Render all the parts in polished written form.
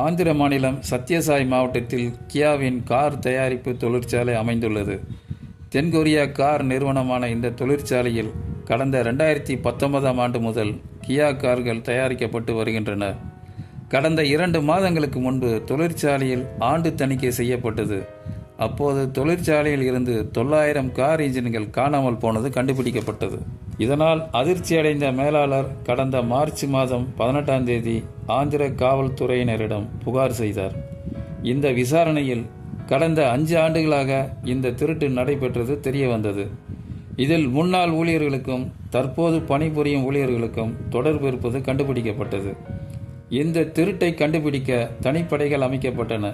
ஆந்திர மாநிலம் சத்யசாய் மாவட்டத்தில் கியாவின் கார் தயாரிப்பு தொழிற்சாலை அமைந்துள்ளது. தென்கொரியா கார் நிறுவனமான இந்த தொழிற்சாலையில் கடந்த 2019ஆம் ஆண்டு முதல் கியா கார்கள் தயாரிக்கப்பட்டு வருகின்றன. கடந்த 2 மாதங்களுக்கு முன்பு தொழிற்சாலையில் ஆண்டு தணிக்கை செய்யப்பட்டது. அப்போது தொழிற்சாலையில் இருந்து 900 கார் இன்ஜின்கள் காணாமல் போனது கண்டுபிடிக்கப்பட்டது. இதனால் அதிர்ச்சியடைந்த மேலாளர் கடந்த மார்ச் மாதம் 18ஆம் தேதி ஆந்திர காவல்துறையினரிடம் புகார் செய்தார். இந்த விசாரணையில் கடந்த 5 ஆண்டுகளாக இந்த திருட்டு நடைபெற்றது தெரிய வந்தது. இதில் முன்னாள் ஊழியர்களுக்கும் தற்போது பணிபுரியும் ஊழியர்களுக்கும் தொடர்பு இருப்பது கண்டுபிடிக்கப்பட்டது. இந்த திருட்டை கண்டுபிடிக்க தனிப்படைகள் அமைக்கப்பட்டன.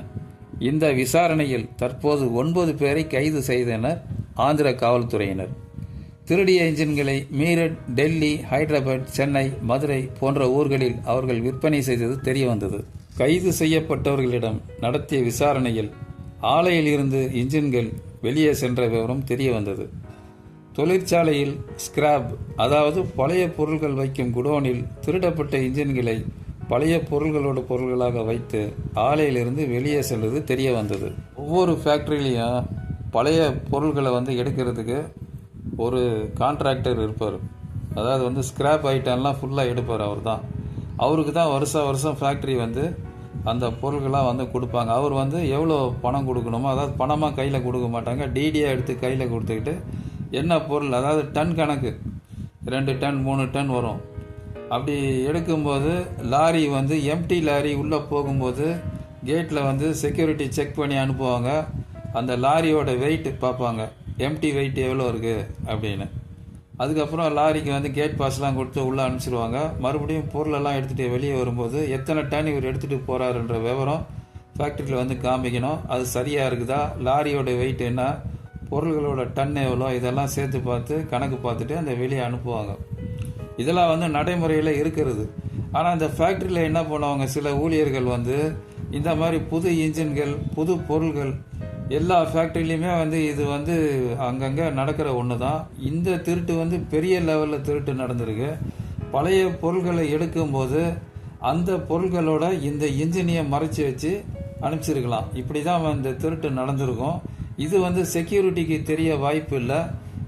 இந்த விசாரணையில் தற்போது 9 பேரை கைது செய்தனர் ஆந்திர காவல்துறையினர். திருடிய இன்ஜின்களை மீரட், டெல்லி, ஹைதராபாத், சென்னை, மதுரை போன்ற ஊர்களில் அவர்கள் விற்பனை செய்தது தெரிய வந்தது. கைது செய்யப்பட்டவர்களிடம் நடத்திய விசாரணையில் ஆலையில் இருந்து இன்ஜின்கள் வெளியே சென்ற விவரம் தெரிய வந்தது. தொழிற்சாலையில் ஸ்கிராப், அதாவது பழைய பொருட்கள் வைக்கும் குடோனில் திருடப்பட்ட இன்ஜின்களை பழைய பொருள்களாக வைத்து ஆலையிலிருந்து வெளியே செல்வது தெரிய வந்தது. ஒவ்வொரு ஃபேக்ட்ரிலையும் பழைய பொருள்களை எடுக்கிறதுக்கு ஒரு கான்ட்ராக்டர் இருப்பார். அதாவது ஸ்கிராப் ஐட்டம்லாம் ஃபுல்லாக எடுப்பார். அவருக்கு தான் வருஷம் ஃபேக்ட்ரி அந்த பொருள்களாக கொடுப்பாங்க. அவர் எவ்வளோ பணம் கொடுக்கணுமோ, அதாவது பணமாக கையில் கொடுக்க மாட்டாங்க, டிடியாக எடுத்து கையில் கொடுத்துக்கிட்டு என்ன பொருள், அதாவது டன் கணக்கு 2 டன் 3 டன் வரும். அப்படி எடுக்கும்போது லாரி எம்டி லாரி உள்ளே போகும்போது கேட்டில் செக்யூரிட்டி செக் பண்ணி அனுப்புவாங்க. அந்த லாரியோட வெயிட் பார்ப்பாங்க, எம்டி வெயிட் எவ்வளோ இருக்குது அப்படின்னு. அதுக்கப்புறம் லாரிக்கு கேட் பாஸ்லாம் கொடுத்து உள்ளே அனுப்பிச்சிடுவாங்க. மறுபடியும் பொருளெல்லாம் எடுத்துகிட்டு வெளியே வரும்போது எத்தனை டன் இவர் எடுத்துகிட்டு போகிறாருன்ற விவரம் ஃபேக்ட்ரியில் காமிக்கணும். அது சரியாக இருக்குதா, லாரியோட வெயிட் என்ன, பொருள்களோட டன் எவ்வளோ, இதெல்லாம் சேர்த்து பார்த்து கணக்கு பார்த்துட்டு அந்த வெளியே அனுப்புவாங்க. இதெல்லாம் நடைமுறையில் இருக்கிறது. ஆனால் இந்த ஃபேக்ட்ரியில் என்ன பண்ணுவாங்க, சில ஊழியர்கள் இந்த மாதிரி புது இன்ஜின்கள், புது பொருள்கள் எல்லா ஃபேக்ட்ரிலையுமே இது அங்கங்கே நடக்கிற ஒன்று தான். இந்த திருட்டு பெரிய லெவலில் திருட்டு நடந்திருக்கு. பழைய பொருள்களை எடுக்கும்போது அந்த பொருள்களோட இந்த இன்ஜினியை மறைச்சி வச்சு அனுப்பிச்சிருக்கலாம். இப்படி தான் இந்த திருட்டு நடந்திருக்கும். இது செக்யூரிட்டிக்கு தெரிய வாய்ப்பு இல்லை.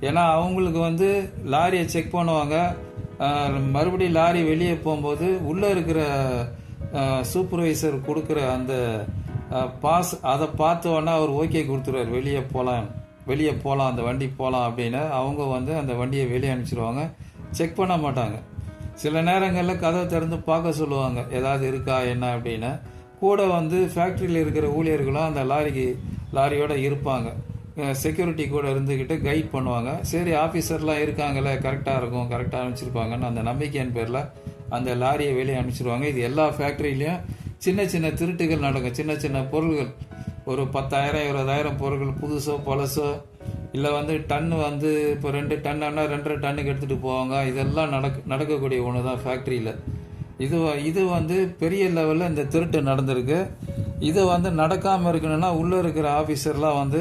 ஏன்னா அவங்களுக்கு லாரியை செக் பண்ணுவாங்க. மறுபடியும் லாரி வெளியே போகும்போது உள்ளே இருக்கிற சூப்பர்வைசர் கொடுக்குற அந்த பாஸ், அதை பார்த்தோன்னா அவர் ஓகே கொடுத்துருவார், வெளியே போகலாம் அந்த வண்டி போகலாம் அப்படின்னு. அவங்க அந்த வண்டியை வெளியே அனுப்பிச்சிடுவாங்க, செக் பண்ண மாட்டாங்க. சில நேரங்களில் கதவை திறந்து பார்க்க சொல்லுவாங்க, ஏதாவது இருக்கா என்ன அப்படின்னு. கூட ஃபேக்ட்ரியில் இருக்கிற ஊழியர்களும் அந்த லாரியோடு இருப்பாங்க. செக்யூரிட்டி கூட இருந்துக்கிட்டு கைட் பண்ணுவாங்க. சரி, ஆஃபீஸர்லாம் இருக்காங்களே, கரெக்டாக இருக்கும், கரெக்டாக அனுப்பிச்சிருப்பாங்கன்னு அந்த நம்பிக்கையின் பேரில் அந்த லாரியை வெளியே அனுப்பிச்சிருவாங்க. இது எல்லா ஃபேக்ட்ரியிலையும் சின்ன சின்ன திருட்டுகள் நடக்கும். சின்ன சின்ன பொருள்கள், ஒரு 10,000 20,000 பொருட்கள், புதுசோ பழசோ, இல்லை டன்னு இப்போ 2 டன்னுன்னா 2.5 டன்னுக்கு எடுத்துகிட்டு போவாங்க. இதெல்லாம் நடக்கக்கூடிய ஒன்று தான் ஃபேக்ட்ரியில். இது பெரிய லெவலில் இந்த திருட்டு நடந்திருக்கு. இது நடக்காமல் இருக்கணும்னா உள்ளே இருக்கிற ஆஃபீஸர்லாம்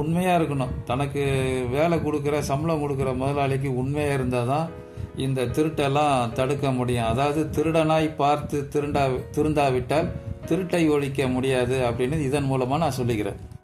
உண்மையாக இருக்கணும். தனக்கு வேலை கொடுக்குற, சம்பளம் கொடுக்குற முதலாளிக்கு உண்மையாக இருந்தால் தான் இந்த திருட்டெல்லாம் தடுக்க முடியும். அதாவது திருடனாய் பார்த்து திருந்தாவிட்டால் திருட்டை ஒழிக்க முடியாது அப்படின்னு இதன் மூலமாக நான் சொல்லிக்கிறேன்.